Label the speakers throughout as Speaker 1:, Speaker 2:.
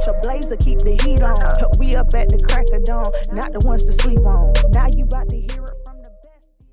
Speaker 1: Catch a blazer, keep the heat on. We up at the crack of dawn, not the ones to sleep on. Now you about to hear it from the best.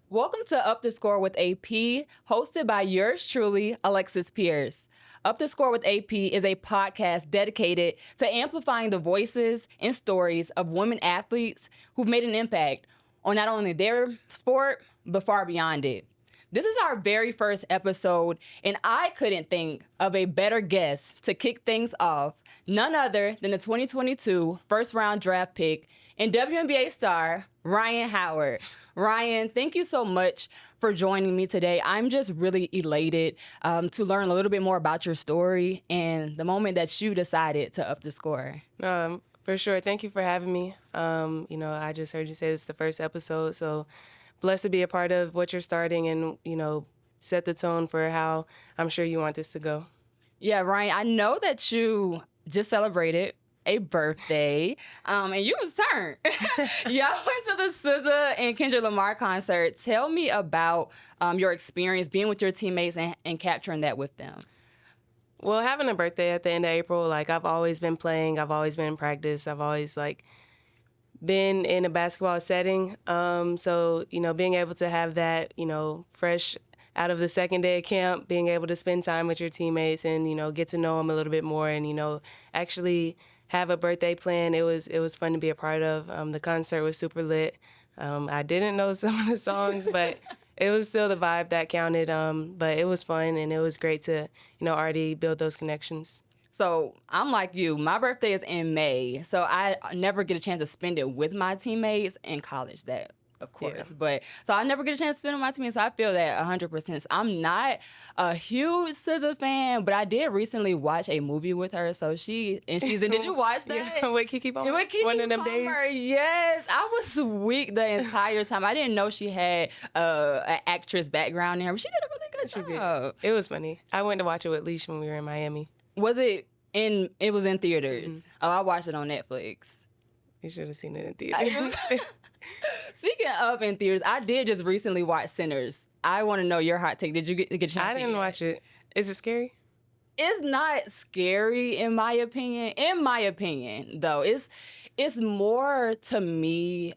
Speaker 2: Welcome to Up the Score with AP, hosted by yours truly, Alexis Pierce. Up the Score with AP is a podcast dedicated to amplifying the voices and stories of women athletes who've made an impact on not only their sport, but far beyond it. This is our very first episode, and I couldn't think of a better guest to kick things off, none other than the 2022 first-round draft pick and WNBA star, Rhyne Howard. Rhyne, thank you so much for joining me today. I'm just really elated to learn a little bit more about your story and the moment that you decided to up the score.
Speaker 3: For sure. Thank you for having me. I just heard you say this is the first episode, so blessed to be a part of what you're starting and, set the tone for how I'm sure you want this to go.
Speaker 2: Yeah, Rhyne, I know that you just celebrated a birthday, and you was turned. Y'all went to the SZA and Kendrick Lamar concert. Tell me about your experience being with your teammates and capturing that with them.
Speaker 3: Well, having a birthday at the end of April, I've always been playing. I've always been in practice. I've always, been in a basketball setting. So, being able to have that, fresh out of the second day of camp, being able to spend time with your teammates and, get to know them a little bit more and, actually have a birthday plan. It was fun to be a part of. The concert was super lit. I didn't know some of the songs, but it was still the vibe that counted. But it was fun and it was great to, already build those connections.
Speaker 2: So I'm like you. My birthday is in May, so I never get a chance to spend it with my teammates in college. That, of course, yeah. But so I never get a chance to spend it with my teammates. So I feel that 100%. So I'm not a huge SZA fan, but I did recently watch a movie with her. So she's in. Did you watch that?
Speaker 3: Yeah, with Keke Palmer.
Speaker 2: With Keke
Speaker 3: One of them
Speaker 2: Palmer,
Speaker 3: days.
Speaker 2: Yes, I was weak the entire time. I didn't know she had an actress background in her, but she did a really good job.
Speaker 3: It was funny. I went to watch it with Leash when we were in Miami.
Speaker 2: Was it in? It was in theaters. Mm-hmm. Oh, I watched it on Netflix.
Speaker 3: You should have seen it in theaters.
Speaker 2: Speaking of in theaters, I did just recently watch Sinners. I want to know your hot take. Did you get a chance?
Speaker 3: I didn't watch it. Is it scary?
Speaker 2: It's not scary in my opinion. In my opinion, though, it's more to me.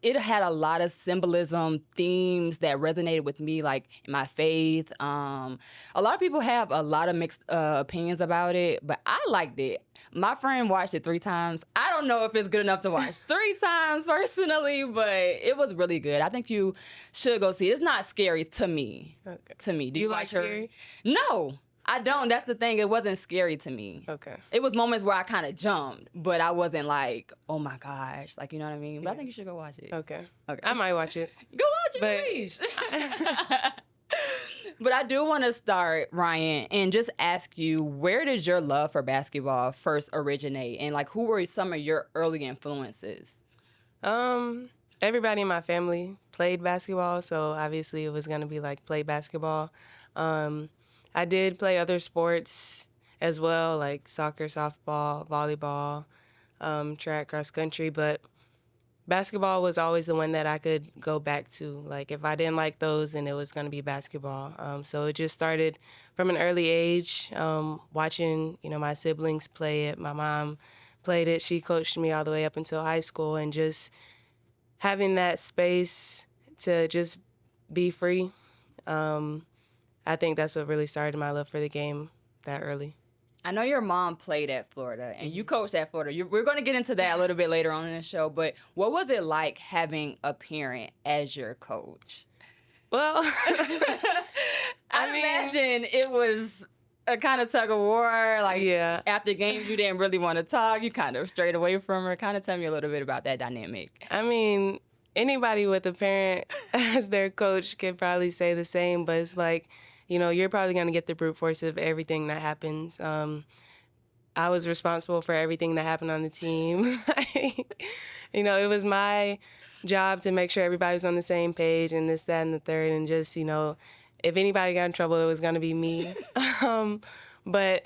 Speaker 2: It had a lot of symbolism, themes that resonated with me, like in my faith. A lot of people have a lot of mixed opinions about it, but I liked it. My friend watched it 3 times. I don't know if it's good enough to watch 3 times personally, but it was really good. I think you should go see it. It's not scary to me.
Speaker 3: Okay.
Speaker 2: To me.
Speaker 3: Do you like scary?
Speaker 2: No. I don't. That's the thing. It wasn't scary to me.
Speaker 3: Okay. It
Speaker 2: was moments where I kind of jumped, but I wasn't like, oh my gosh. You know what I mean? But
Speaker 3: yeah.
Speaker 2: I think you should go watch it.
Speaker 3: Okay. I might watch it.
Speaker 2: Go watch it, please. But I do want to start, Rhyne, and just ask you, where did your love for basketball first originate? And who were some of your early influences?
Speaker 3: Everybody in my family played basketball, so obviously it was going to be play basketball. I did play other sports as well, like soccer, softball, volleyball, track, cross country, but basketball was always the one that I could go back to. If I didn't like those, then it was going to be basketball. So it just started from an early age, watching, my siblings play it. My mom played it. She coached me all the way up until high school, and just having that space to just be free. I think that's what really started my love for the game that early.
Speaker 2: I know your mom played at Florida, and you coached at Florida. We're going to get into that a little bit later on in the show, but what was it like having a parent as your coach?
Speaker 3: Well,
Speaker 2: I imagine it was a kind of tug of war.
Speaker 3: Yeah.
Speaker 2: After games, you didn't really want to talk. You kind of strayed away from her. Kind of tell me a little bit about that dynamic.
Speaker 3: I mean, anybody with a parent as their coach could probably say the same, but it's you're probably going to get the brute force of everything that happens. I was responsible for everything that happened on the team. It was my job to make sure everybody was on the same page and this, that, and the third. And just, if anybody got in trouble, it was going to be me. But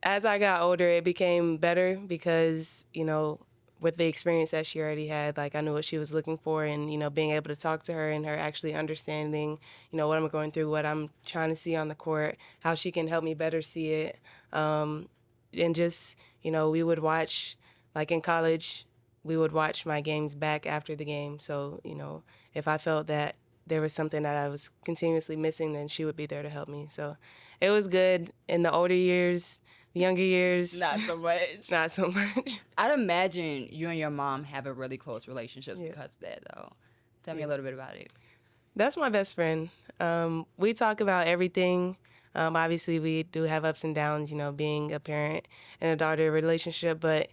Speaker 3: as I got older, it became better because, with the experience that she already had, like I knew what she was looking for, and being able to talk to her and her actually understanding, what I'm going through, what I'm trying to see on the court, how she can help me better see it, and just we would watch, like in college, we would watch my games back after the game. So if I felt that there was something that I was continuously missing, then she would be there to help me. So it was good in the older years. The younger years,
Speaker 2: Not so much.
Speaker 3: not so much.
Speaker 2: I'd imagine you and your mom have a really close relationship because of that, though. Tell me a little bit about it.
Speaker 3: That's my best friend. We talk about everything. Obviously, we do have ups and downs, being a parent and a daughter relationship. But,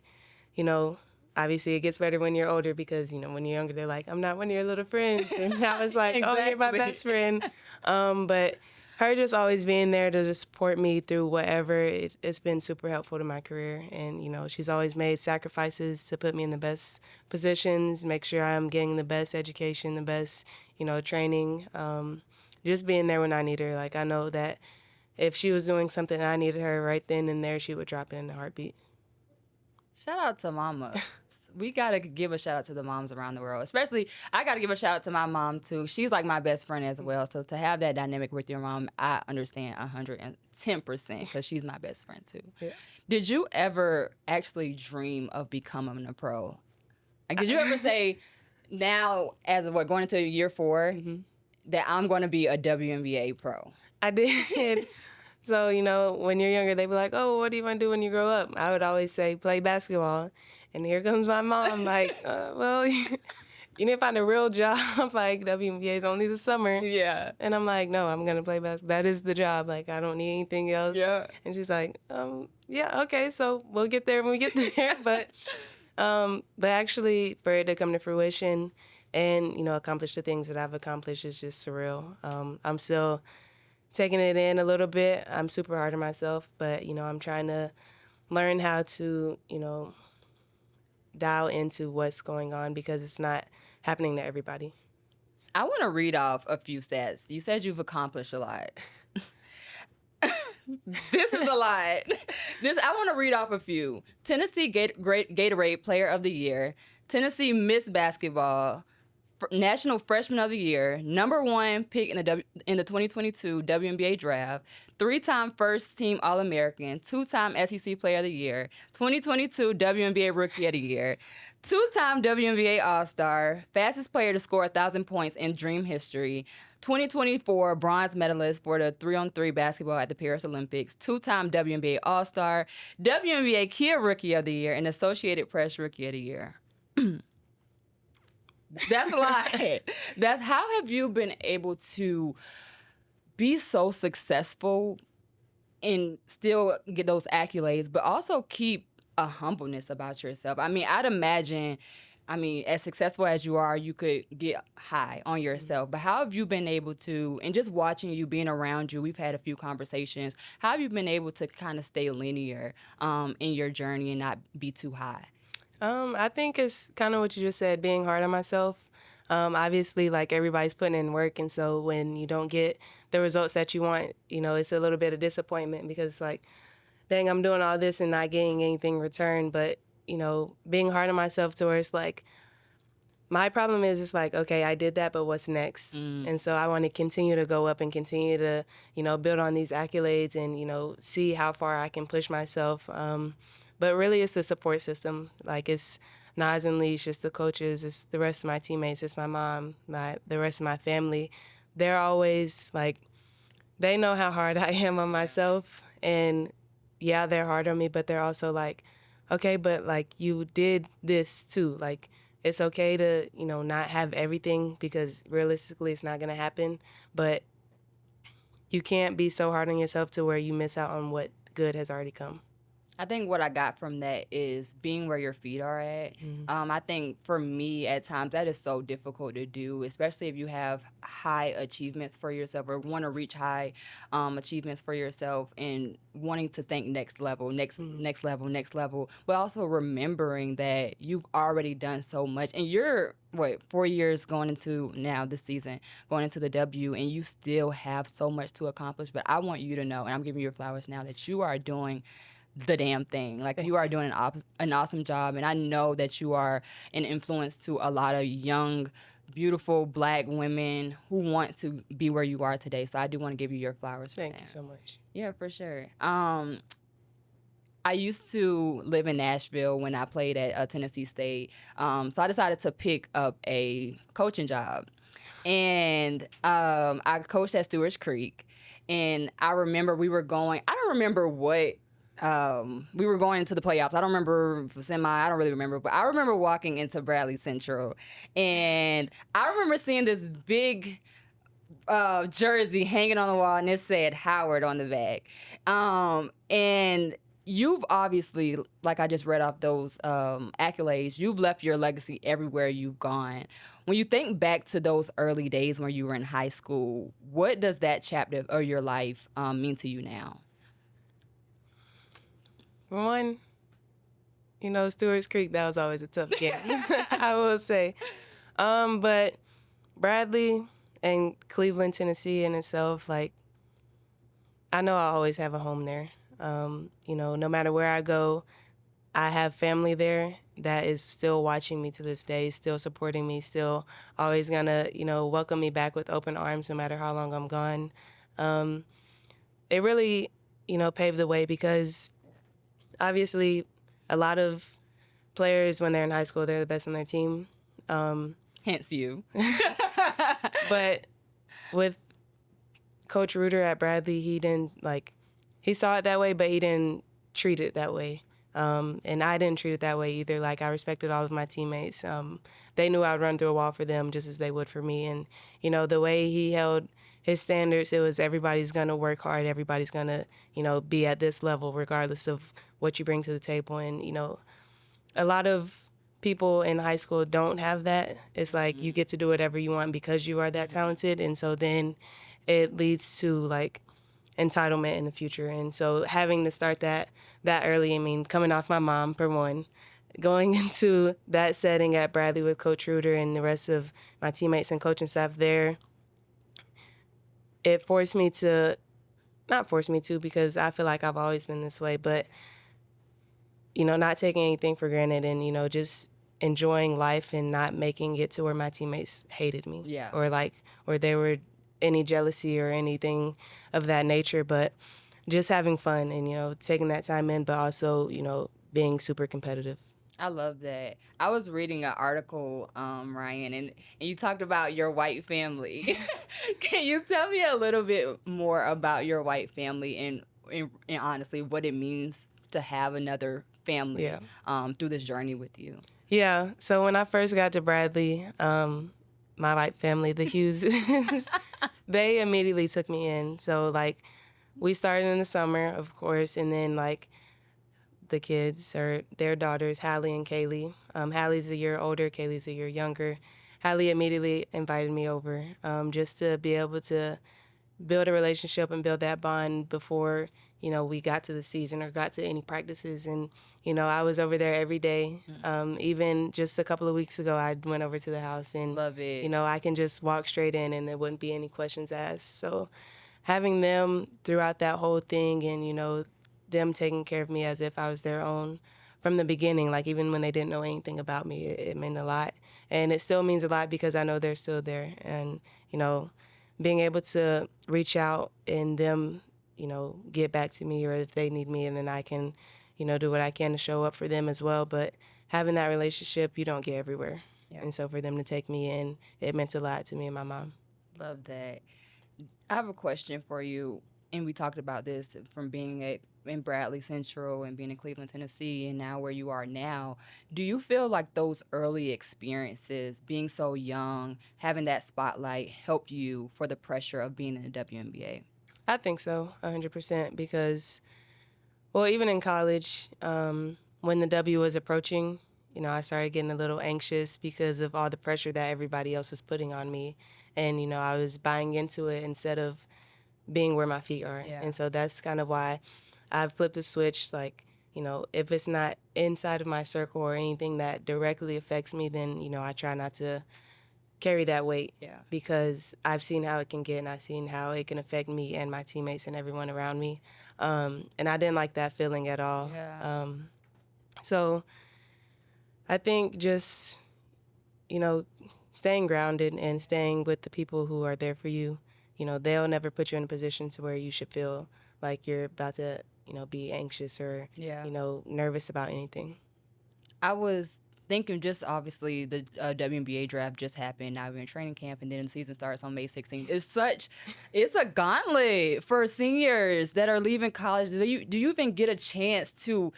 Speaker 3: obviously it gets better when you're older because, when you're younger, they're like, I'm not one of your little friends. And I was like, oh, you're my best friend. But her just always being there to just support me through whatever, it's been super helpful to my career. And, she's always made sacrifices to put me in the best positions, make sure I'm getting the best education, the best, training. Just being there when I need her. Like, I know that if she was doing something and I needed her right then and there, she would drop in a heartbeat.
Speaker 2: Shout out to mama. We got to give a shout out to the moms around the world. Especially, I got to give a shout out to my mom, too. She's like my best friend as well. So to have that dynamic with your mom, I understand 110% because she's my best friend, too. Yeah. Did you ever actually dream of becoming a pro? Like, did you ever say, now, as of going into year 4, that I'm going to be a WNBA pro?
Speaker 3: I did. So, when you're younger, they be like, oh, what do you want to do when you grow up? I would always say, play basketball. And here comes my mom, like, well, you need to find a real job. Like, WNBA is only the summer.
Speaker 2: Yeah.
Speaker 3: And I'm like, no, I'm going to play basketball. That is the job. Like, I don't need anything else.
Speaker 2: Yeah.
Speaker 3: And she's like, yeah, okay, so we'll get there when we get there. But actually, for it to come to fruition and, accomplish the things that I've accomplished is just surreal. I'm still taking it in a little bit. I'm super hard on myself, but, I'm trying to learn how to, dial into what's going on because it's not happening to everybody.
Speaker 2: I want to read off a few stats. You said you've accomplished a lot. This is a lot. I want to read off a few. Tennessee Gatorade Player of the Year, Tennessee Miss Basketball, National Freshman of the Year, #1 pick in the 2022 WNBA Draft, 3-time First Team All-American, 2-time SEC Player of the Year, 2022 WNBA Rookie of the Year, 2-time WNBA All-Star, fastest player to score 1,000 points in Dream history, 2024 bronze medalist for the 3-on-3 basketball at the Paris Olympics, 2-time WNBA All-Star, WNBA Kia Rookie of the Year, and Associated Press Rookie of the Year. That's a lot. How have you been able to be so successful and still get those accolades, but also keep a humbleness about yourself? I mean, I'd imagine, as successful as you are, you could get high on yourself. But how have you been able to, and just watching you, being around you, we've had a few conversations, how have you been able to kind of stay linear in your journey and not be too high?
Speaker 3: I think it's kind of what you just said, being hard on myself. Obviously, like, everybody's putting in work, and so when you don't get the results that you want, it's a little bit of disappointment because it's like, dang, I'm doing all this and not getting anything in return. But, being hard on myself to where it's like, my problem is it's like, okay, I did that, but what's next? And so I want to continue to go up and continue to, build on these accolades and, see how far I can push myself. But really, it's the support system. Like, it's Nas and Leash, it's the coaches, it's the rest of my teammates, it's my mom, the rest of my family. They're always, like, they know how hard I am on myself. And, yeah, they're hard on me, but they're also like, okay, but, like, you did this, too. Like, it's okay to, not have everything because realistically it's not going to happen. But you can't be so hard on yourself to where you miss out on what good has already come.
Speaker 2: I think what I got from that is being where your feet are at. I think for me, at times, that is so difficult to do, especially if you have high achievements for yourself or want to reach high achievements for yourself and wanting to think next level, next level, but also remembering that you've already done so much. And you're, 4 years going into now this season, going into the W, and you still have so much to accomplish. But I want you to know, and I'm giving you your flowers now, that you are doing the damn thing. Like, you are doing an awesome job, and I know that you are an influence to a lot of young, beautiful Black women who want to be where you are today. So I do want to give you your flowers for that.
Speaker 3: Thank you so much.
Speaker 2: Yeah, for sure. I used to live in Nashville when I played at Tennessee State. So I decided to pick up a coaching job. And I coached at Stewart's Creek. And I remember I don't remember what, we were going into the playoffs. I don't remember I don't really remember. But I remember walking into Bradley Central. And I remember seeing this big jersey hanging on the wall, and it said Howard on the back. And you've obviously, like I just read off those accolades, you've left your legacy everywhere you've gone. When you think back to those early days when you were in high school, what does that chapter of your life mean to you now?
Speaker 3: For one, Stewart's Creek, that was always a tough game, I will say. But Bradley and Cleveland, Tennessee in itself, like, I know I always have a home there. No matter where I go, I have family there that is still watching me to this day, still supporting me, still always gonna, welcome me back with open arms no matter how long I'm gone. It really, paved the way because obviously a lot of players when they're in high school, they're the best on their team.
Speaker 2: Hence you.
Speaker 3: But with Coach Reuter at Bradley, he saw it that way, but he didn't treat it that way. And I didn't treat it that way either. Like, I respected all of my teammates. They knew I'd run through a wall for them just as they would for me. And, the way he held his standards, it was everybody's going to work hard. Everybody's going to, be at this level regardless of what you bring to the table. And, a lot of people in high school don't have that. It's like you get to do whatever you want because you are that talented. And so then it leads to, like, entitlement in the future. And so having to start that early, I mean, coming off my mom, for one, going into that setting at Bradley with Coach Reuter and the rest of my teammates and coaching staff there, it forced me to, not forced me to because I feel like I've always been this way, but, not taking anything for granted and, just enjoying life and not making it to where my teammates hated me.
Speaker 2: Yeah.
Speaker 3: Or there were any jealousy or anything of that nature, but just having fun and, taking that time in, but also, being super competitive.
Speaker 2: I love that. I was reading an article, Ryan, and you talked about your white family. Can you tell me a little bit more about your white family and honestly what it means to have another family through this journey with you?
Speaker 3: Yeah. So when I first got to Bradley, my white family, the Hughes, they immediately took me in. So, like, we started in the summer, of course, and then, like, the kids or their daughters, Hallie and Kaylee. Hallie's a year older, Kaylee's a year younger. Hallie immediately invited me over just to be able to build a relationship and build that bond before, we got to the season or got to any practices. And, I was over there every day. Even just a couple of weeks ago, I went over to the house and,
Speaker 2: Love it.
Speaker 3: I can just walk straight in and there wouldn't be any questions asked. So having them throughout that whole thing and, them taking care of me as if I was their own from the beginning, like even when they didn't know anything about me, it meant a lot. And it still means a lot because I know they're still there. And, being able to reach out and them, get back to me or if they need me and then I can, do what I can to show up for them as well. But having that relationship, you don't get everywhere. Yeah. And so for them to take me in, it meant a lot to me and my mom.
Speaker 2: Love that. I have a question for you. And we talked about this from being in Bradley Central and being in Cleveland, Tennessee, and now where you are now. Do you feel like those early experiences, being so young, having that spotlight, helped you for the pressure of being in the WNBA?
Speaker 3: I think so, 100%, because, well, even in college, when the W was approaching, I started getting a little anxious because of all the pressure that everybody else was putting on me. And, I was buying into it instead of being where my feet are. Yeah. And so that's kind of why I've flipped the switch. Like, if it's not inside of my circle or anything that directly affects me, then, I try not to, carry that weight.
Speaker 2: Yeah.
Speaker 3: Because I've seen how it can get, and I've seen how it can affect me and my teammates and everyone around me. And I didn't like that feeling at all.
Speaker 2: Yeah.
Speaker 3: So I think just, staying grounded and staying with the people who are there for you. They'll never put you in a position to where you should feel like you're about to, be anxious or, nervous about anything.
Speaker 2: I was thinking, just obviously the WNBA draft just happened. Now we're in training camp, and then the season starts on May 16th. It's a gauntlet for seniors that are leaving college. Do you even get a chance to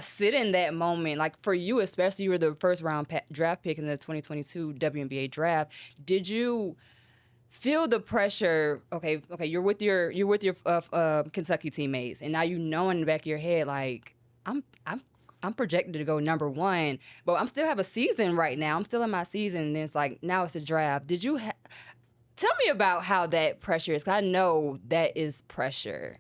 Speaker 2: sit in that moment? Like for you, especially, you were the first round draft pick in the 2022 WNBA draft. Did you feel the pressure? Okay, you're with your Kentucky teammates, and now you know in the back of your head, like I'm projected to go number one, but I'm still have a season right now. I'm still in my season, and it's like now it's a draft. Did you tell me about how that pressure is? 'Cause I know that is pressure.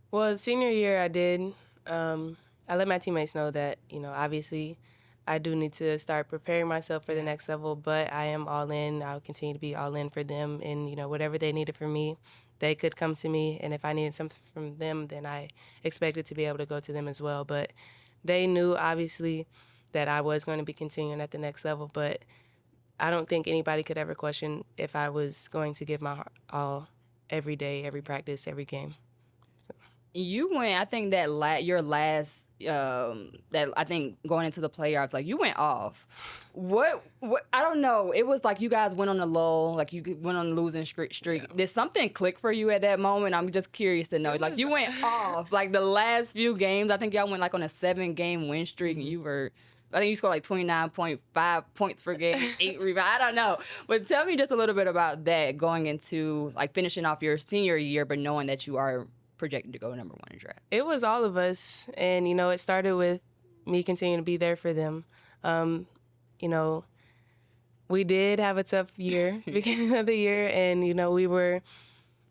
Speaker 3: Well, senior year I did. I let my teammates know that, obviously I do need to start preparing myself for the next level, but I am all in. I'll continue to be all in for them, and, whatever they needed from me, they could come to me, and if I needed something from them, then I expected to be able to go to them as well. But they knew, obviously, that I was going to be continuing at the next level, but I don't think anybody could ever question if I was going to give my all every day, every practice, every game.
Speaker 2: You went, I think that your last, that I think going into the playoffs, like you went off. What, I don't know. It was like you guys went on a lull, like you went on a losing streak. Yeah. Did something click for you at that moment? I'm just curious to know. Like you went off, like the last few games. I think y'all went like on a 7-game win streak, and I think you scored like 29.5 points per game, 8 rebounds. I don't know. But tell me just a little bit about that going into like finishing off your senior year, but knowing that you are projected to go number one in draft.
Speaker 3: It was all of us, and it started with me continuing to be there for them. We did have a tough year beginning of the year, and we were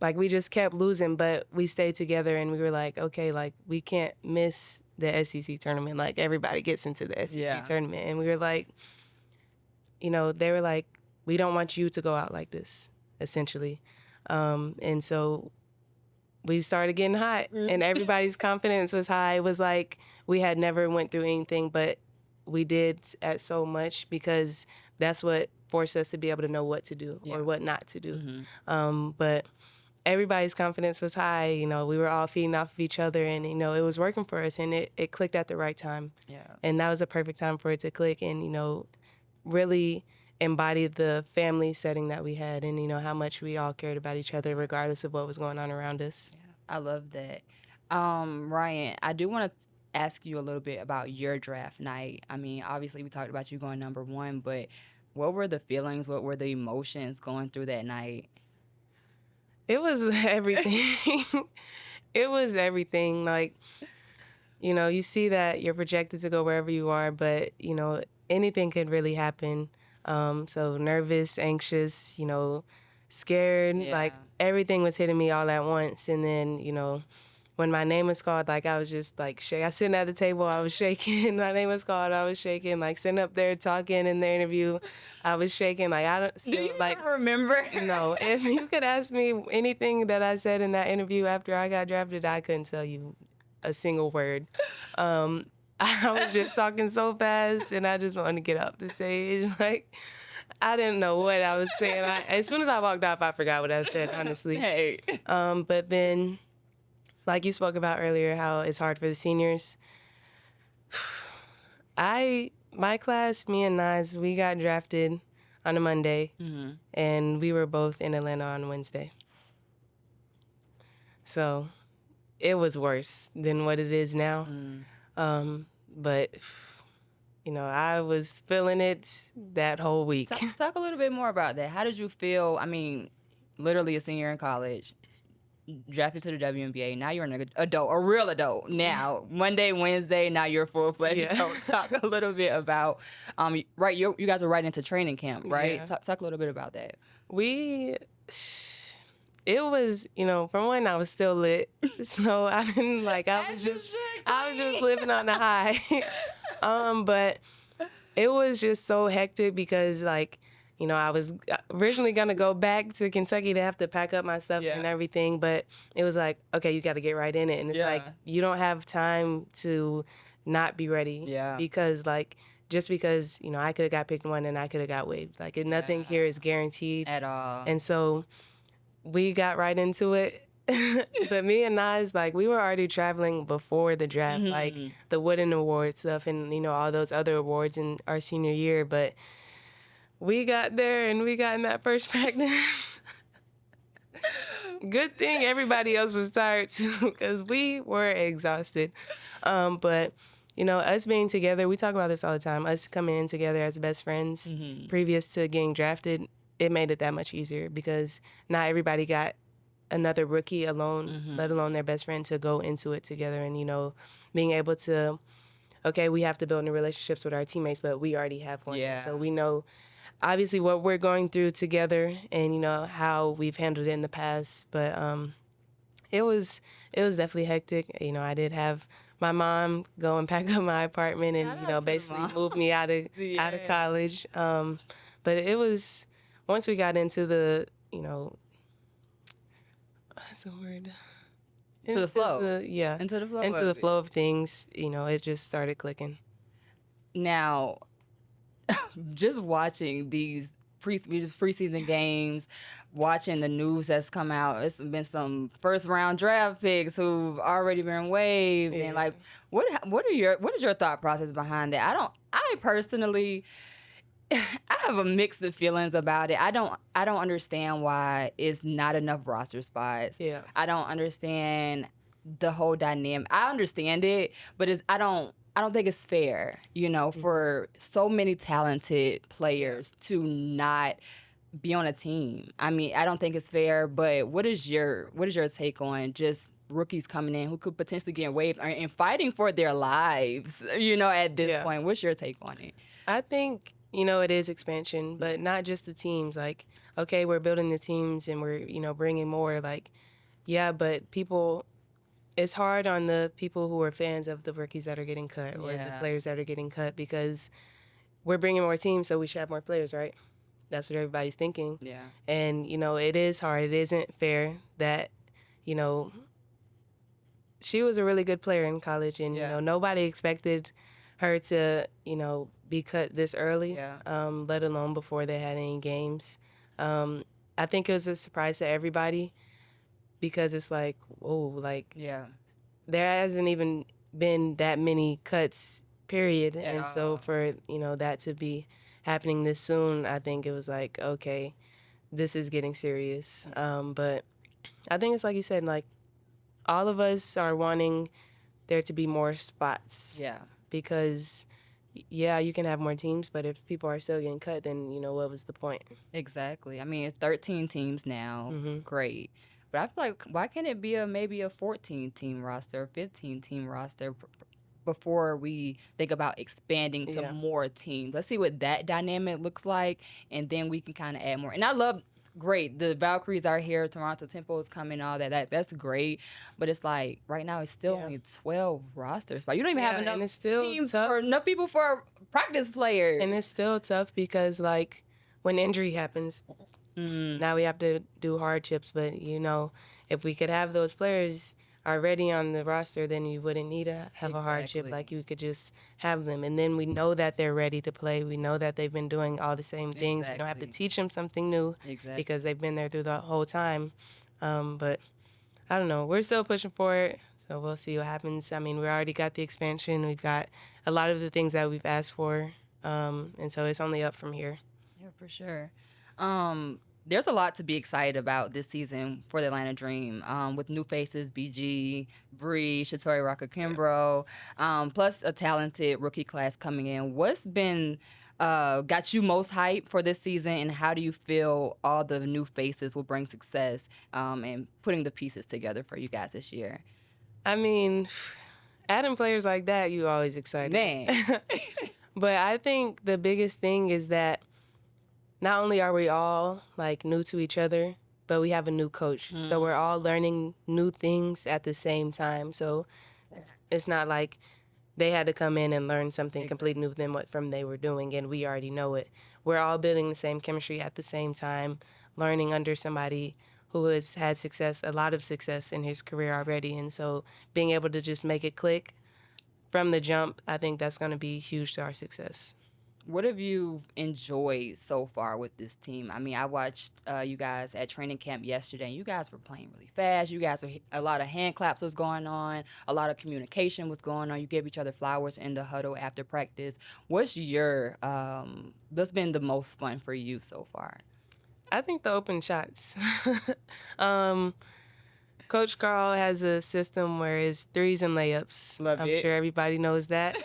Speaker 3: like, we just kept losing, but we stayed together, and we were like, okay, like we can't miss the SEC tournament. Like everybody gets into the SEC tournament, and we were like, they were like, we don't want you to go out like this, essentially, and so we started getting hot, and everybody's confidence was high. It was like we had never went through anything, but we did at so much because that's what forced us to be able to know what to do or what not to do. Mm-hmm. But everybody's confidence was high. We were all feeding off of each other, and, it was working for us, and it clicked at the right time. Yeah. And that was a perfect time for it to click and, really embody the family setting that we had, and how much we all cared about each other regardless of what was going on around us.
Speaker 2: Yeah, I love that. Rhyne, I do want to ask you a little bit about your draft night. I mean, obviously we talked about you going number one, but what were the feelings, what were the emotions going through that night?
Speaker 3: It was everything. It was everything. Like, you see that you're projected to go wherever you are, but anything could really happen. So nervous, anxious, scared, like everything was hitting me all at once. And then, when my name was called, like I was just like I was sitting at the table, I was shaking. My name was called, I was shaking. Like sitting up there talking in the interview, I was shaking. Like I don't still,
Speaker 2: do you
Speaker 3: like
Speaker 2: remember?
Speaker 3: No, if you could ask me anything that I said in that interview after I got drafted, I couldn't tell you a single word. I was just talking so fast, and I just wanted to get up the stage. Like, I didn't know what I was saying. As soon as I walked off, I forgot what I said, honestly.
Speaker 2: Hey.
Speaker 3: But then, like you spoke about earlier, how it's hard for the seniors. My class, me and Naz, we got drafted on a Monday, and we were both in Atlanta on Wednesday. So it was worse than what it is now. But, I was feeling it that whole week.
Speaker 2: Talk a little bit more about that. How did you feel? I mean, literally a senior in college, drafted to the WNBA. Now you're an adult, a real adult. Now, Monday, Wednesday, now you're a full-fledged adult. Talk a little bit about, right, you guys were right into training camp, right? Yeah. Talk a little bit about that.
Speaker 3: It was, from when I was still lit. So I didn't I was just living on the high. But it was just so hectic because I was originally going to go back to Kentucky to have to pack up my stuff and everything, but it was like, okay, you got to get right in it. And it's like, you don't have time to not be ready.
Speaker 2: Yeah.
Speaker 3: Because, like, just because, I could have got picked one and I could have got waived. Like, nothing here is guaranteed.
Speaker 2: At all.
Speaker 3: And so we got right into it. But me and Nas, like, we were already traveling before the draft, like the Wooden Award stuff and, all those other awards in our senior year. But we got there and we got in that first practice. Good thing everybody else was tired too, because we were exhausted. But, us being together, we talk about this all the time, us coming in together as best friends previous to getting drafted, it made it that much easier because not everybody got another rookie alone, let alone their best friend, to go into it together and, being able to, okay, we have to build new relationships with our teammates, but we already have one.
Speaker 2: Yeah.
Speaker 3: So we know obviously what we're going through together and, how we've handled it in the past. But it was definitely hectic. I did have my mom go and pack up my apartment and, basically move me out of college. But it was, once we got into the, what's the word?
Speaker 2: Into the flow.
Speaker 3: Into the flow of things, it just started clicking.
Speaker 2: Now, just watching these preseason games, watching the news that's come out, it's been some first round draft picks who've already been waived, and like, what is your thought process behind that? I personally, I have a mix of feelings about it. I don't understand why it's not enough roster spots.
Speaker 3: Yeah.
Speaker 2: I don't understand the whole dynamic. I understand it, but I don't think it's fair, for so many talented players to not be on a team. I mean, I don't think it's fair, but what is your take on just rookies coming in who could potentially get waived and fighting for their lives, at this point? What's your take on it?
Speaker 3: I think, it is expansion, but not just the teams. Like, okay, we're building the teams and we're, bringing more. Like, yeah, but people, it's hard on the people who are fans of the rookies that are getting cut or the players that are getting cut because we're bringing more teams, so we should have more players, right? That's what everybody's thinking.
Speaker 2: Yeah.
Speaker 3: And, it is hard. It isn't fair that, she was a really good player in college and, nobody expected her to, be cut this early, let alone before they had any games. I think it was a surprise to everybody because it's like, whoa, like, there hasn't even been that many cuts, period. And so for, that to be happening this soon, I think it was like, okay, this is getting serious. But I think it's like you said, like, all of us are wanting there to be more spots.
Speaker 2: Yeah.
Speaker 3: Because, you can have more teams, but if people are still getting cut, then, what was the point?
Speaker 2: Exactly. I mean, it's 13 teams now. Great. But I feel like, why can't it be maybe a 14-team roster, 15-team roster before we think about expanding to more teams? Let's see what that dynamic looks like, and then we can kind of add more. And I love, great, the Valkyries are here, Toronto Temple is coming, all that. That's great. But it's like, right now, it's still only 12 rosters. But you don't even have enough teams or enough people for practice players.
Speaker 3: And it's still tough because, like, when injury happens, now we have to do hardships. But, if we could have those players already on the roster, then you wouldn't need to have a hardship. Like, you could just have them. And then we know that they're ready to play. We know that they've been doing all the same things. We don't have to teach them something new because they've been there through the whole time. But I don't know. We're still pushing for it. So we'll see what happens. I mean, we already got the expansion. We've got a lot of the things that we've asked for. And so it's only up from here.
Speaker 2: Yeah, for sure. There's a lot to be excited about this season for the Atlanta Dream, with new faces, BG, Bree, Shatori Rocker-Kimbrough, plus a talented rookie class coming in. What's been got you most hyped for this season, and how do you feel all the new faces will bring success and putting the pieces together for you guys this year?
Speaker 3: I mean, adding players like that, you always excited.
Speaker 2: Man.
Speaker 3: But I think the biggest thing is that not only are we all, like, new to each other, but we have a new coach. So we're all learning new things at the same time. So it's not like they had to come in and learn something completely new than what from they were doing, and we already know it. We're all building the same chemistry at the same time, learning under somebody who has had success, a lot of success in his career already, and so being able to just make it click from the jump, I think that's going to be huge to our success.
Speaker 2: What have you enjoyed so far with this team? I mean, I watched you guys at training camp yesterday, and you guys were playing really fast. You guys were a lot of hand claps was going on, a lot of communication was going on. You gave each other flowers in the huddle after practice. What's been the most fun for you so far?
Speaker 3: I think the open shots. Coach Carl has a system where it's threes and layups.
Speaker 2: Love
Speaker 3: I'm
Speaker 2: it.
Speaker 3: sure everybody knows that.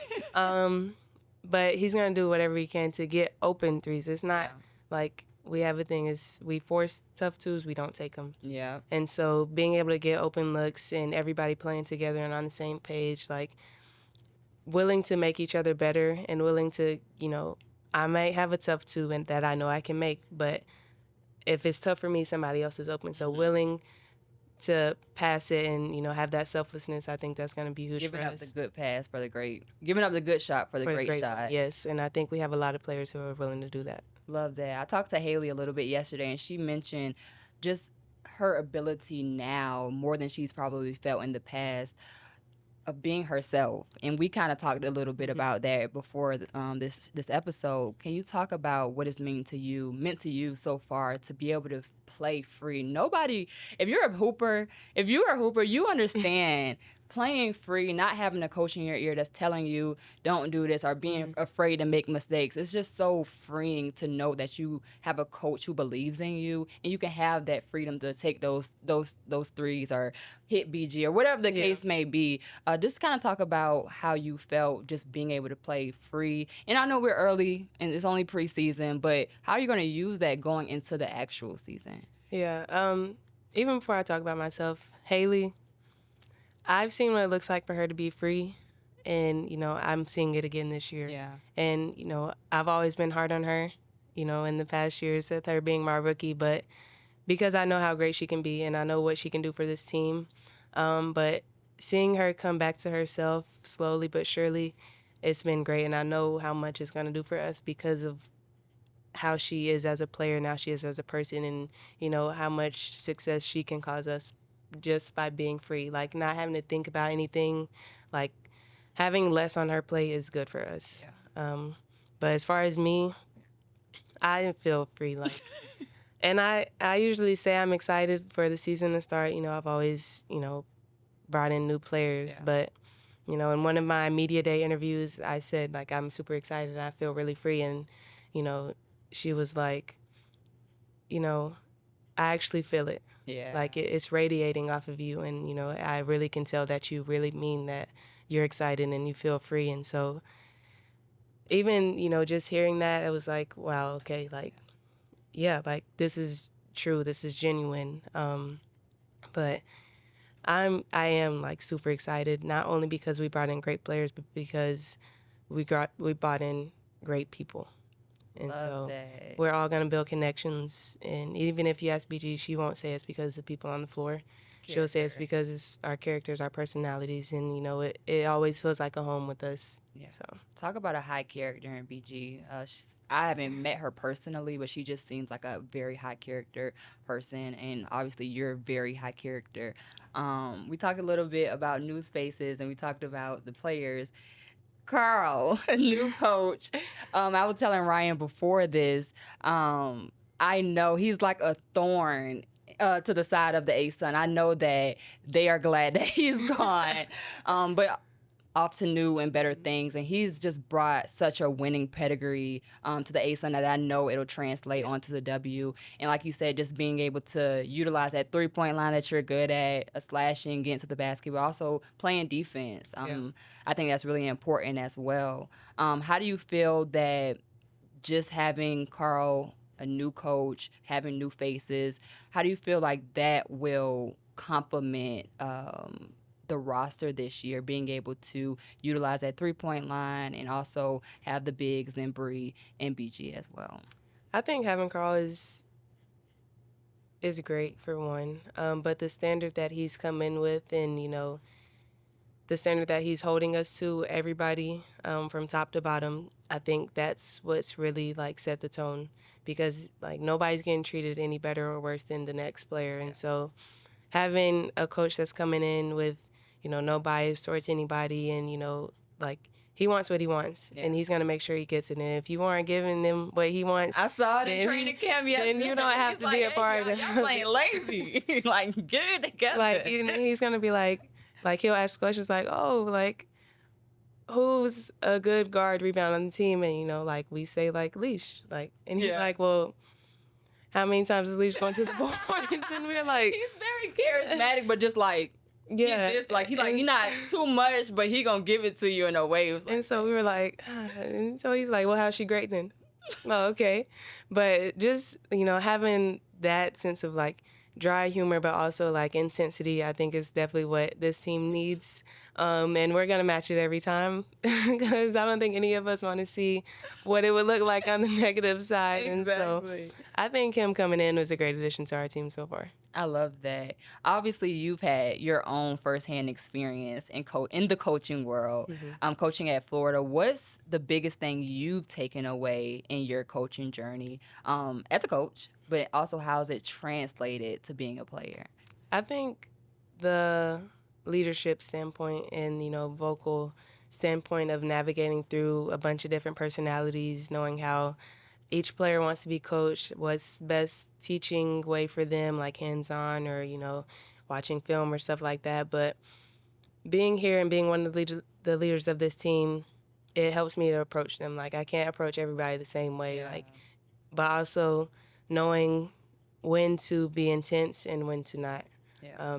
Speaker 3: But he's going to do whatever he can to get open threes. It's not like we have a thing is we force tough twos, we don't take them.
Speaker 2: Yeah.
Speaker 3: And so being able to get open looks and everybody playing together and on the same page, like willing to make each other better and willing to, I might have a tough two and that I know I can make, but if it's tough for me, somebody else is open. So willing to pass it and, have that selflessness, I think that's going to be huge
Speaker 2: Giving
Speaker 3: for
Speaker 2: up
Speaker 3: us.
Speaker 2: the good pass for the great, giving up the good shot for the great shot.
Speaker 3: Yes, and I think we have a lot of players who are willing to do that.
Speaker 2: Love that. I talked to Haley a little bit yesterday, and she mentioned just her ability now, more than she's probably felt in the past, of being herself. And we kind of talked a little bit about that before this episode. Can you talk about what it's meant to you so far to be able to play free? Nobody, if you're a hooper, you understand playing free, not having a coach in your ear that's telling you don't do this or being afraid to make mistakes. It's just so freeing to know that you have a coach who believes in you and you can have that freedom to take those threes or hit BG or whatever the case may be. Just kind of talk about how you felt just being able to play free. And I know we're early and it's only preseason, but how are you going to use that going into the actual season?
Speaker 3: Yeah. Even before I talk about myself, Haley, I've seen what it looks like for her to be free, and, I'm seeing it again this year.
Speaker 2: Yeah.
Speaker 3: And, I've always been hard on her, in the past years with her being my rookie, but because I know how great she can be and I know what she can do for this team. But seeing her come back to herself slowly but surely, it's been great, and I know how much it's going to do for us because of how she is as a player, now she is as a person, and, how much success she can cause us just by being free, like not having to think about anything, like having less on her plate is good for us. Yeah. But as far as me, I feel free, like, and I usually say I'm excited for the season to start. I've always, brought in new players, but, in one of my media day interviews, I said, like, I'm super excited and I feel really free, and, she was like, I actually feel it.
Speaker 2: Yeah.
Speaker 3: Like it's radiating off of you, and I really can tell that you really mean that you're excited and you feel free. And so even just hearing that, it was like, wow, okay, like like this is true, this is genuine. But I am like super excited, not only because we brought in great players, but because we brought in great people. And
Speaker 2: Love
Speaker 3: so
Speaker 2: that.
Speaker 3: we're all going to build connections. And even if you ask BG, she won't say it's because of the people on the floor. She'll say it's because it's our characters, our personalities, and, it always feels like a home with us.
Speaker 2: Yeah.
Speaker 3: So
Speaker 2: Talk about a high character in BG. I haven't met her personally, but she just seems like a very high character person, and obviously you're a very high character. We talked a little bit about new faces, and we talked about the players. Carl, a new coach. I was telling Ryan before this, I know he's like a thorn to the side of the A-Sun. I know that they are glad that he's gone, but off to new and better things. And he's just brought such a winning pedigree to the A-Sun that I know it'll translate onto the W. And like you said, just being able to utilize that three-point line that you're good at, slashing, getting to the basket, but also playing defense. I think that's really important as well. How do you feel that just having Carl, a new coach, having new faces, how do you feel like that will complement the roster this year, being able to utilize that three-point line and also have the bigs and Bree and BG as well?
Speaker 3: I think having Carl is great for one, but the standard that he's come in with, and the standard that he's holding us to, everybody from top to bottom, I think that's what's really like set the tone, because like nobody's getting treated any better or worse than the next player. And so having a coach that's coming in with, no bias towards anybody, and, like he wants what he wants, and he's going to make sure he gets it. And if you aren't giving him what he wants,
Speaker 2: I saw it in training camp yesterday.
Speaker 3: then you don't have to be a part of it.
Speaker 2: Y'all playing lazy. Like, get it together.
Speaker 3: Like, he's going to be like he'll ask questions like, oh, like, who's a good guard rebound on the team? And, like, we say, like, Leash. Like, and he's like, well, how many times is Leash going to the ball? And we're like...
Speaker 2: He's very charismatic, but just like...
Speaker 3: Yeah.
Speaker 2: He not too much, but he gonna give it to you in a way.
Speaker 3: And so we were like... and so he's like, well, how's she great then? Oh, okay. But just, having that sense of, like, dry humor, but also like intensity, I think is definitely what this team needs. And we're going to match it every time, because I don't think any of us want to see what it would look like on the negative side.
Speaker 2: Exactly.
Speaker 3: And so I think him coming in was a great addition to our team so far.
Speaker 2: I love that. Obviously, you've had your own firsthand experience in the coaching world. Coaching at Florida. What's the biggest thing you've taken away in your coaching journey as a coach, but also how's it translated to being a player?
Speaker 3: I think the leadership standpoint and, vocal standpoint of navigating through a bunch of different personalities, knowing how each player wants to be coached, what's best teaching way for them, like hands-on or, watching film or stuff like that. But being here and being one of the leaders of this team, it helps me to approach them. Like, I can't approach everybody the same way. Like, but also knowing when to be intense and when to not.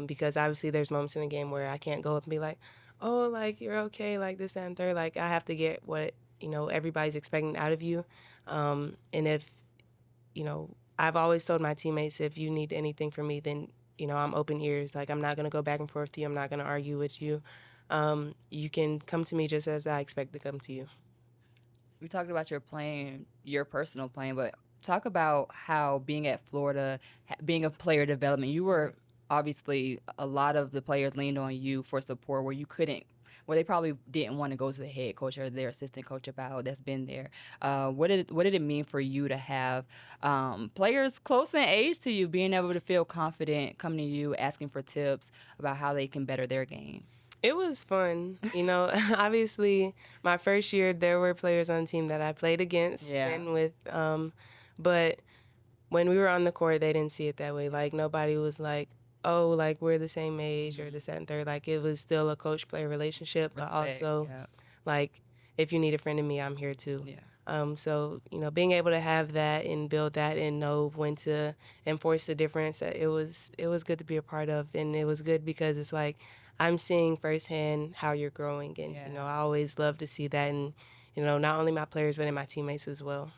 Speaker 3: Because obviously there's moments in the game where I can't go up and be like, oh, like, you're okay, like this, that, and third. Like, I have to get what, everybody's expecting out of you. And if, I've always told my teammates, if you need anything from me, then, I'm open ears. Like, I'm not going to go back and forth with you. I'm not going to argue with you. You can come to me just as I expect to come to you.
Speaker 2: We talked about your personal playing, but talk about how being at Florida, being a player development, you were obviously a lot of the players leaned on you for support where they probably didn't want to go to the head coach or their assistant coach about that's been there. What did it mean for you to have players close in age to you being able to feel confident coming to you asking for tips about how they can better their game?
Speaker 3: It was fun. Obviously my first year there were players on the team that I played against and with, but when we were on the court, they didn't see it that way. Like, nobody was like, oh, like, we're the same age or this, that, and third. Like, it was still a coach-player relationship, but also, like, if you need a friend of me, I'm here too. So, being able to have that and build that and know when to enforce the difference, it was good to be a part of. And it was good because it's like I'm seeing firsthand how you're growing. And, I always love to see that. And, not only my players, but in my teammates as well.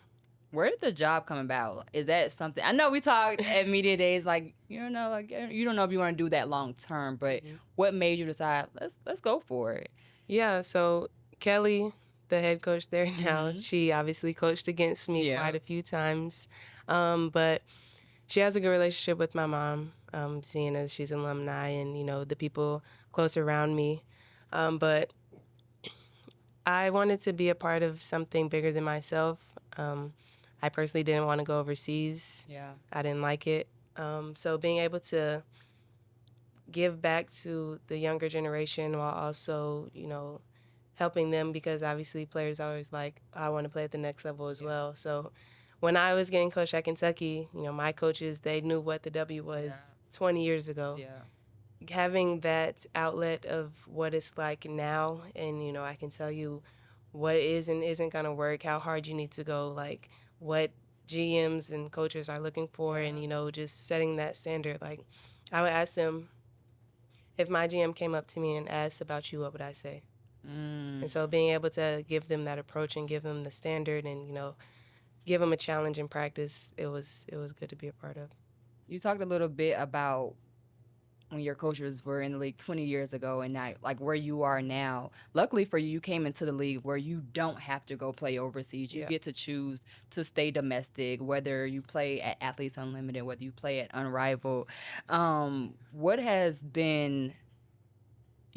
Speaker 2: Where did the job come about? Is that something? I know we talked at media days, like, you don't know if you want to do that long term, but what made you decide let's go for it? Yeah,
Speaker 3: so Kelly, the head coach there now, she obviously coached against me quite a few times, but she has a good relationship with my mom, seeing as she's an alumni and the people close around me, but I wanted to be a part of something bigger than myself. I personally didn't want to go overseas. I didn't like it. So being able to give back to the younger generation while also, helping them, because obviously players are always like, I want to play at the next level as well. So when I was getting coached at Kentucky, my coaches, they knew what the W was 20 years ago. Having that outlet of what it's like now, and, I can tell you what is and isn't going to work, how hard you need to go, like what GMs and coaches are looking for, and, just setting that standard. Like, I would ask them, if my GM came up to me and asked about you, what would I say? And so being able to give them that approach and give them the standard and, give them a challenge in practice, it was good to be a part of.
Speaker 2: You talked a little bit about when your coaches were in the league 20 years ago and now, like where you are now. Luckily for you, you came into the league where you don't have to go play overseas. You get to choose to stay domestic, whether you play at Athletes Unlimited, whether you play at Unrivaled. What has been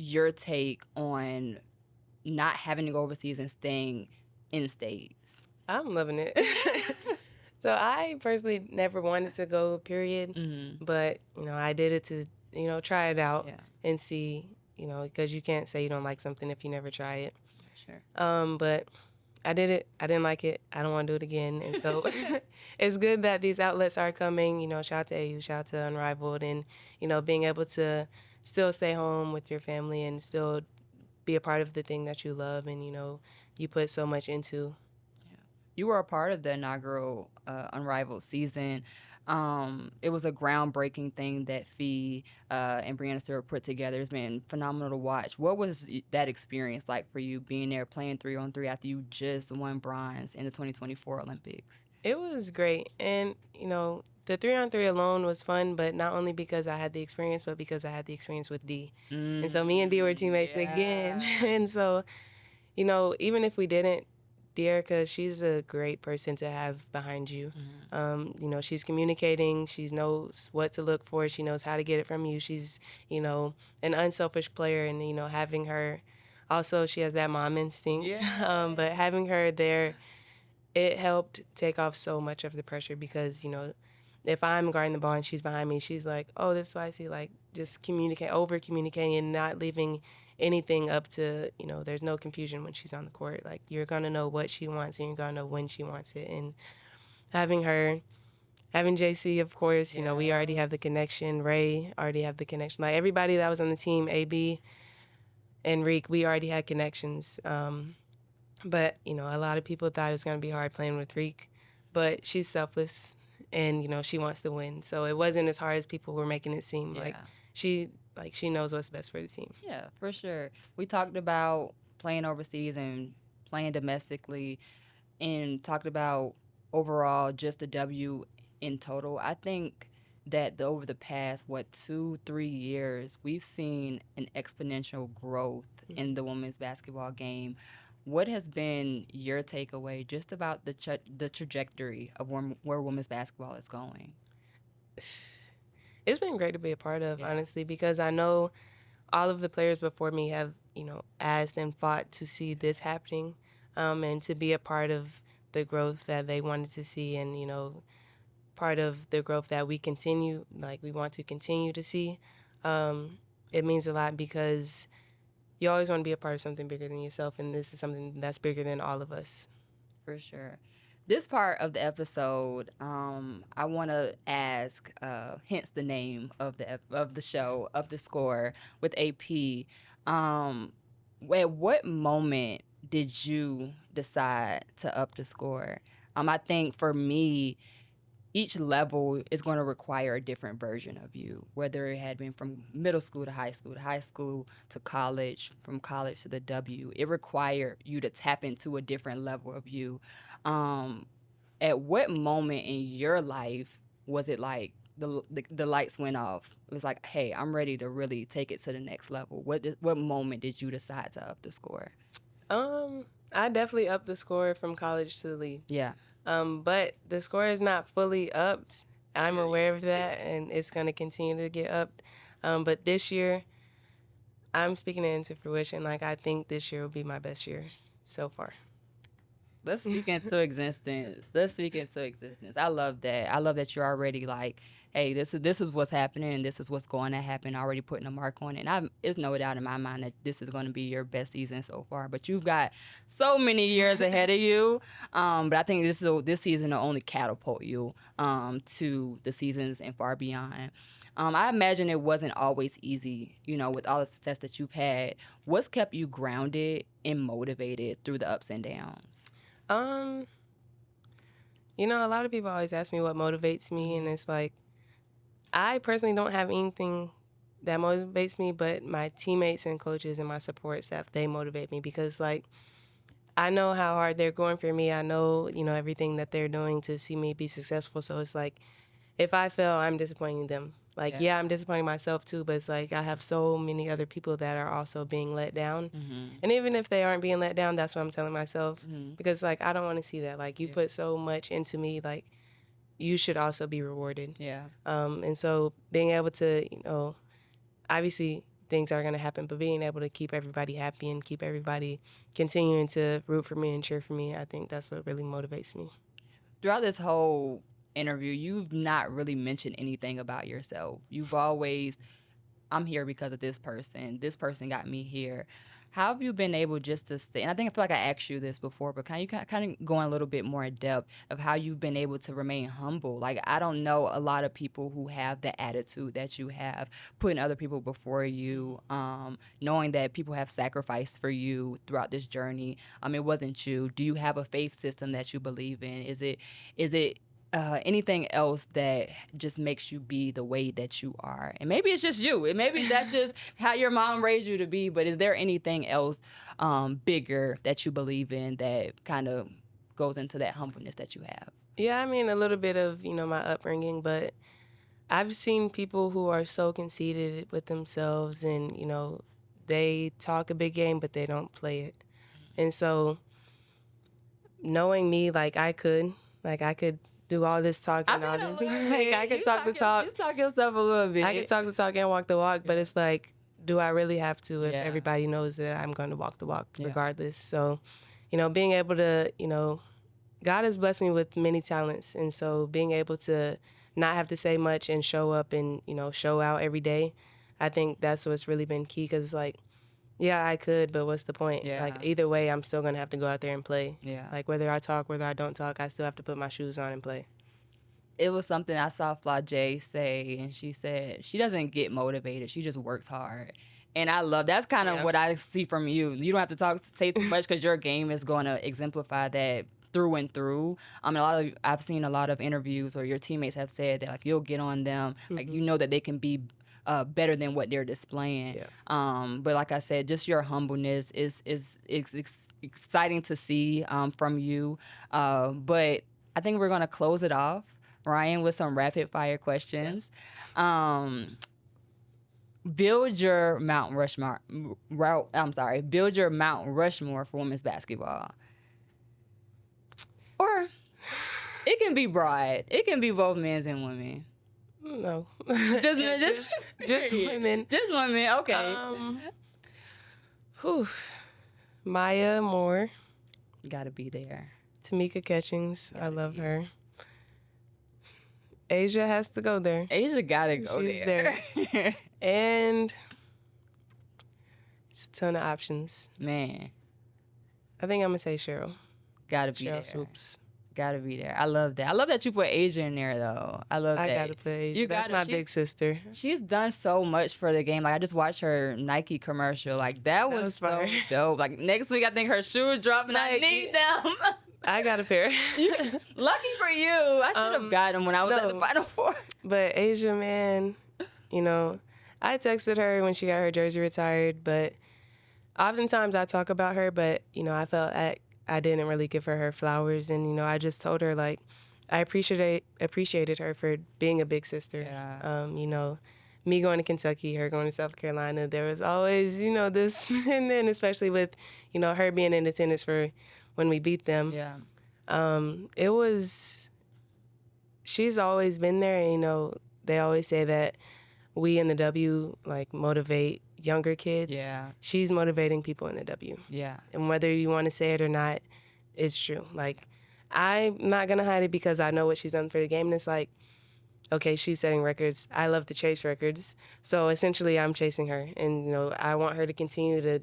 Speaker 2: your take on not having to go overseas and staying in states?
Speaker 3: I'm loving it. So I personally never wanted to go, period. But, I did it to, try it out and see, because you can't say you don't like something if you never try it.
Speaker 2: Sure.
Speaker 3: But I did it. I didn't like it. I don't want to do it again. And so it's good that these outlets are coming. Shout out to AU, shout out to Unrivaled, and, being able to still stay home with your family and still be a part of the thing that you love and, you put so much into.
Speaker 2: You were a part of the inaugural Unrivaled season. It was a groundbreaking thing that Fee and Brianna Stewart put together. It's been phenomenal to watch. What was that experience like for you, being there playing 3-on-3 after you just won bronze in the 2024 Olympics?
Speaker 3: It was great. And, the 3-on-3 alone was fun, but not only because I had the experience, but because I had the experience with D. And so me and D were teammates again. And so, even if we didn't, Dearica, she's a great person to have behind you. She's communicating. She knows what to look for. She knows how to get it from you. She's, an unselfish player. And, having her, also she has that mom instinct.
Speaker 2: Yeah.
Speaker 3: But having her there, it helped take off so much of the pressure because, if I'm guarding the ball and she's behind me, she's like, oh, this is why I see, like, just over-communicating and not leaving anything up to, there's no confusion when she's on the court. Like, you're going to know what she wants and you're going to know when she wants it. And having her, having JC, of course, we already have the connection. Ray already have the connection. Like, everybody that was on the team, AB and Reek, we already had connections. But, a lot of people thought it was going to be hard playing with Reek. But she's selfless. And, she wants to win. So it wasn't as hard as people were making it seem. Like, she knows what's best for the team.
Speaker 2: Yeah, for sure. We talked about playing overseas and playing domestically and talked about overall just the W in total. I think that over the past, 2-3 years, we've seen an exponential growth in the women's basketball game. What has been your takeaway just about the trajectory of where women's basketball is going?
Speaker 3: It's been great to be a part of, honestly, because I know all of the players before me have, asked and fought to see this happening and to be a part of the growth that they wanted to see and, part of the growth that we want to continue to see. It means a lot because you always want to be a part of something bigger than yourself, and this is something that's bigger than all of us.
Speaker 2: For sure. This part of the episode, I want to ask, hence the name of the show, Up the Score with AP. At what moment did you decide to up the score? I think for me, each level is going to require a different version of you, whether it had been from middle school to high school to college, from college to the W. It required you to tap into a different level of you. At what moment in your life was it like the lights went off? It was like, hey, I'm ready to really take it to the next level. What moment did you decide to up the score?
Speaker 3: I definitely upped the score from college to the league.
Speaker 2: Yeah.
Speaker 3: But the score is not fully upped. I'm aware of that, and it's going to continue to get upped. But this year, I'm speaking it into fruition. Like, I think this year will be my best year so far.
Speaker 2: Let's speak into existence. I love that. I love that you're already like, hey, this is what's happening, and this is what's going to happen. Already putting a mark on it. And it's no doubt in my mind that this is going to be your best season so far. But you've got so many years ahead of you. But I think this season will only catapult you to the seasons and far beyond. I imagine it wasn't always easy, with all the success that you've had. What's kept you grounded and motivated through the ups and downs?
Speaker 3: A lot of people always ask me what motivates me, and it's like, I personally don't have anything that motivates me, but my teammates and coaches and my support staff, they motivate me because, like, I know how hard they're going for me. I know, everything that they're doing to see me be successful. So it's like, if I fail, I'm disappointing them. Like, yeah, I'm disappointing myself too, but it's like I have so many other people that are also being let down. And even if they aren't being let down, that's what I'm telling myself. Because, like, I don't want to see that. Like, you put so much into me, like, you should also be rewarded.
Speaker 2: Yeah.
Speaker 3: And so being able to, obviously things are going to happen. But being able to keep everybody happy and keep everybody continuing to root for me and cheer for me, I think that's what really motivates me.
Speaker 2: Throughout this whole interview, you've not really mentioned anything about yourself. You've always, I'm here because of this person. This person got me here. How have you been able just to stay? And I feel like I asked you this before, but can you kind of go in a little bit more in depth of how you've been able to remain humble? Like, I don't know a lot of people who have the attitude that you have, putting other people before you, knowing that people have sacrificed for you throughout this journey. It wasn't you. Do you have a faith system that you believe in? Is it anything else that just makes you be the way that you are? And maybe it's just you. And maybe that's just how your mom raised you to be. But is there anything else bigger that you believe in that kind of goes into that humbleness that you have?
Speaker 3: Yeah, I mean, a little bit of, my upbringing, but I've seen people who are so conceited with themselves and, they talk a big game, but they don't play it. And so knowing me, I could do all this talking, all this. I could talk the talk.
Speaker 2: You talk your stuff a little bit.
Speaker 3: I could talk the talk and walk the walk, but it's like, do I really have to if everybody knows that I'm going to walk the walk regardless? So, being able to, God has blessed me with many talents. And so being able to not have to say much and show up and, show out every day, I think that's what's really been key because it's like, yeah, I could, but what's the point?
Speaker 2: Yeah.
Speaker 3: Either way, I'm still going to have to go out there and play.
Speaker 2: Yeah.
Speaker 3: Whether I talk, whether I don't talk, I still have to put my shoes on and play.
Speaker 2: It was something I saw Flajay say, and she said she doesn't get motivated. She just works hard. And I love that's kind of what I see from you. You don't have to say too much because your game is going to exemplify that through and through. I've seen a lot of interviews or your teammates have said that you'll get on them, that they can be better than what they're displaying.
Speaker 3: Yeah.
Speaker 2: But like I said, just your humbleness is exciting to see from you. But I think we're going to close it off, Ryan, with some rapid fire questions. Build your Mount Rushmore. Build your Mount Rushmore for women's basketball. Or it can be broad. It can be both men's and women.
Speaker 3: No.
Speaker 2: Just
Speaker 3: women.
Speaker 2: Just women. Okay.
Speaker 3: Maya Moore.
Speaker 2: Gotta be there.
Speaker 3: Tamika Catchings. I love her. Asia has to go there.
Speaker 2: Asia gotta go
Speaker 3: She's
Speaker 2: there.
Speaker 3: And it's a ton of options.
Speaker 2: Man.
Speaker 3: I think I'm going to say Cheryl.
Speaker 2: Gotta be there.
Speaker 3: Cheryl Swoops.
Speaker 2: Gotta be there. I love that. I love that you put Asia in there, though. I love that.
Speaker 3: I gotta put Asia. That's my big sister.
Speaker 2: She's done so much for the game. I just watched her Nike commercial. That was so dope. Next week, I think her shoe dropping. I need them.
Speaker 3: I got a pair.
Speaker 2: Lucky for you. I should have got them when I was at the Final Four.
Speaker 3: But Asia, man, I texted her when she got her jersey retired, but oftentimes I talk about her, but, I felt I didn't really give her flowers. And, I just told her, I appreciated her for being a big sister.
Speaker 2: Yeah.
Speaker 3: Me going to Kentucky, her going to South Carolina, there was always, this. And then especially with, her being in attendance for when we beat them.
Speaker 2: Yeah.
Speaker 3: She's always been there. And, they always say that we in the W, motivate younger kids.
Speaker 2: Yeah.
Speaker 3: She's motivating people in the W.
Speaker 2: Yeah.
Speaker 3: And whether you want to say it or not, it's true. I'm not going to hide it because I know what she's done for the game. And it's okay, she's setting records. I love to chase records. So essentially I'm chasing her. And, I want her to continue to,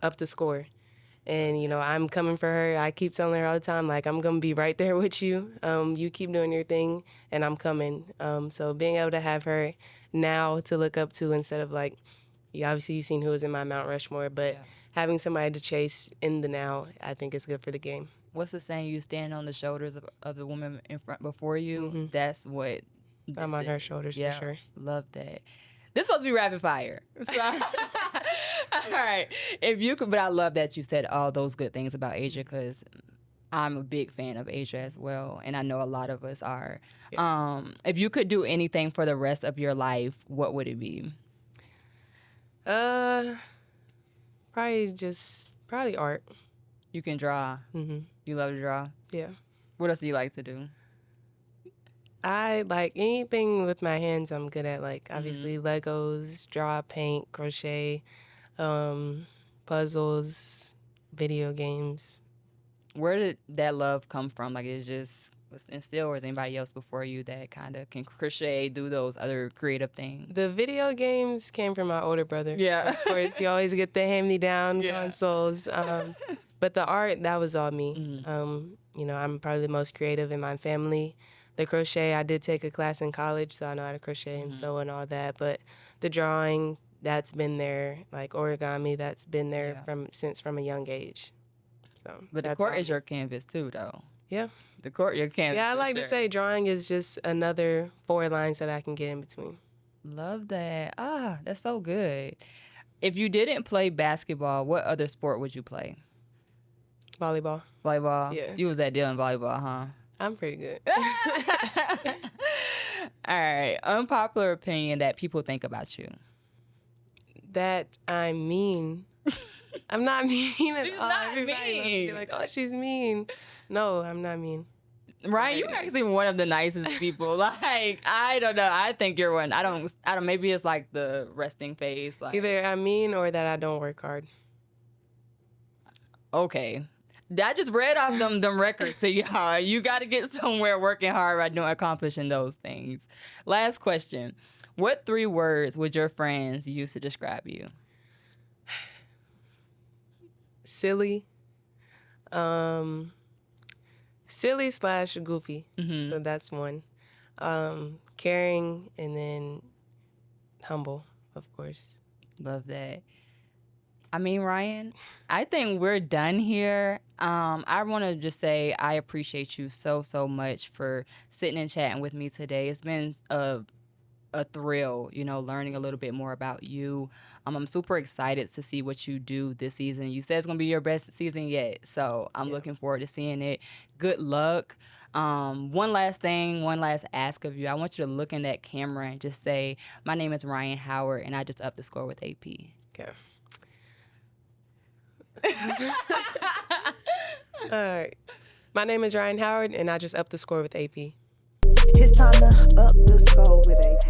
Speaker 3: up the score. And, I'm coming for her. I keep telling her all the time, I'm going to be right there with you. You keep doing your thing, and I'm coming. So being able to have her now to look up to instead of, obviously you've seen who was in my Mount Rushmore, but having somebody to chase in the now, I think is good for the game.
Speaker 2: What's the saying? You stand on the shoulders of the woman in front before you.
Speaker 3: Mm-hmm.
Speaker 2: That's what
Speaker 3: I'm on her shoulders for sure.
Speaker 2: Love that. This is supposed to be rapid fire. So, all right. If you could, but I love that you said all those good things about Asia because I'm a big fan of Asia as well, and I know a lot of us are. Yeah. If you could do anything for the rest of your life, what would it be?
Speaker 3: Probably art.
Speaker 2: You can draw.
Speaker 3: Mm-hmm.
Speaker 2: You love to draw?
Speaker 3: Yeah.
Speaker 2: What else do you like to do?
Speaker 3: I like anything with my hands I'm good at, like obviously Legos, draw, paint, crochet, puzzles, video games.
Speaker 2: Where did that love come from? Like, it just was instilled, or is anybody else before you that kind of can crochet, do those other creative things?
Speaker 3: The video games came from my older brother.
Speaker 2: Yeah.
Speaker 3: Of course, you always get the hand-me-down
Speaker 2: Yeah.
Speaker 3: consoles. But the art, that was all me. You know, I'm probably the most creative in my family. The crochet, I did take a class in college, so I know how to crochet and sew and all that. But the drawing, that's been there. Like origami, that's been there from a young age. So,
Speaker 2: But the court is your canvas too, though.
Speaker 3: Yeah.
Speaker 2: The court, your canvas.
Speaker 3: Yeah, I
Speaker 2: for
Speaker 3: like to
Speaker 2: sure.
Speaker 3: say drawing is just another 4 lines that I can get in between.
Speaker 2: Love that. Ah, that's so good. If you didn't play basketball, what other sport would you play?
Speaker 3: Volleyball.
Speaker 2: Volleyball?
Speaker 3: Yeah.
Speaker 2: You was that deal in volleyball, huh?
Speaker 3: I'm pretty good.
Speaker 2: All right. Unpopular opinion that people think about you.
Speaker 3: That I'm mean. I'm not mean at
Speaker 2: She's
Speaker 3: all.
Speaker 2: not
Speaker 3: Everybody must be
Speaker 2: mean.
Speaker 3: like, oh, she's mean. No, I'm not mean.
Speaker 2: Ryan, you're actually one of the nicest people. Like, I don't know. I think you're one. I don't, maybe it's like the resting face. Like,
Speaker 3: Either I'm mean or that I don't work hard.
Speaker 2: okay. I just read off them records to y'all. You got to get somewhere working hard right now, accomplishing those things. Last question. What 3 words would your friends use to describe you?
Speaker 3: Silly. Silly/goofy. So that's one. Caring, and then humble, of course.
Speaker 2: Love that. I mean, Ryan, I think we're done here. I want to just say I appreciate you so much for sitting and chatting with me today. It's been a thrill, you know, learning a little bit more about you. I'm super excited to see what you do this season. You said it's going to be your best season yet, so I'm looking forward to seeing it. Good luck. One last thing, one last ask of you. I want you to look in that camera and just say, my name is Ryan Howard, and I just upped the score with AP.
Speaker 3: Okay. All right. My name is Rhyne Howard, and I just upped the score with AP.
Speaker 1: It's time to up the score with AP.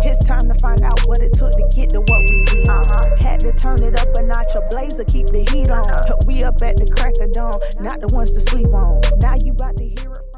Speaker 1: It's time to find out what it took to get to what we did. Had to turn it up a notch, a blazer, keep the heat on. We up at the crack of dawn, not the ones to sleep on. Now you about to hear it from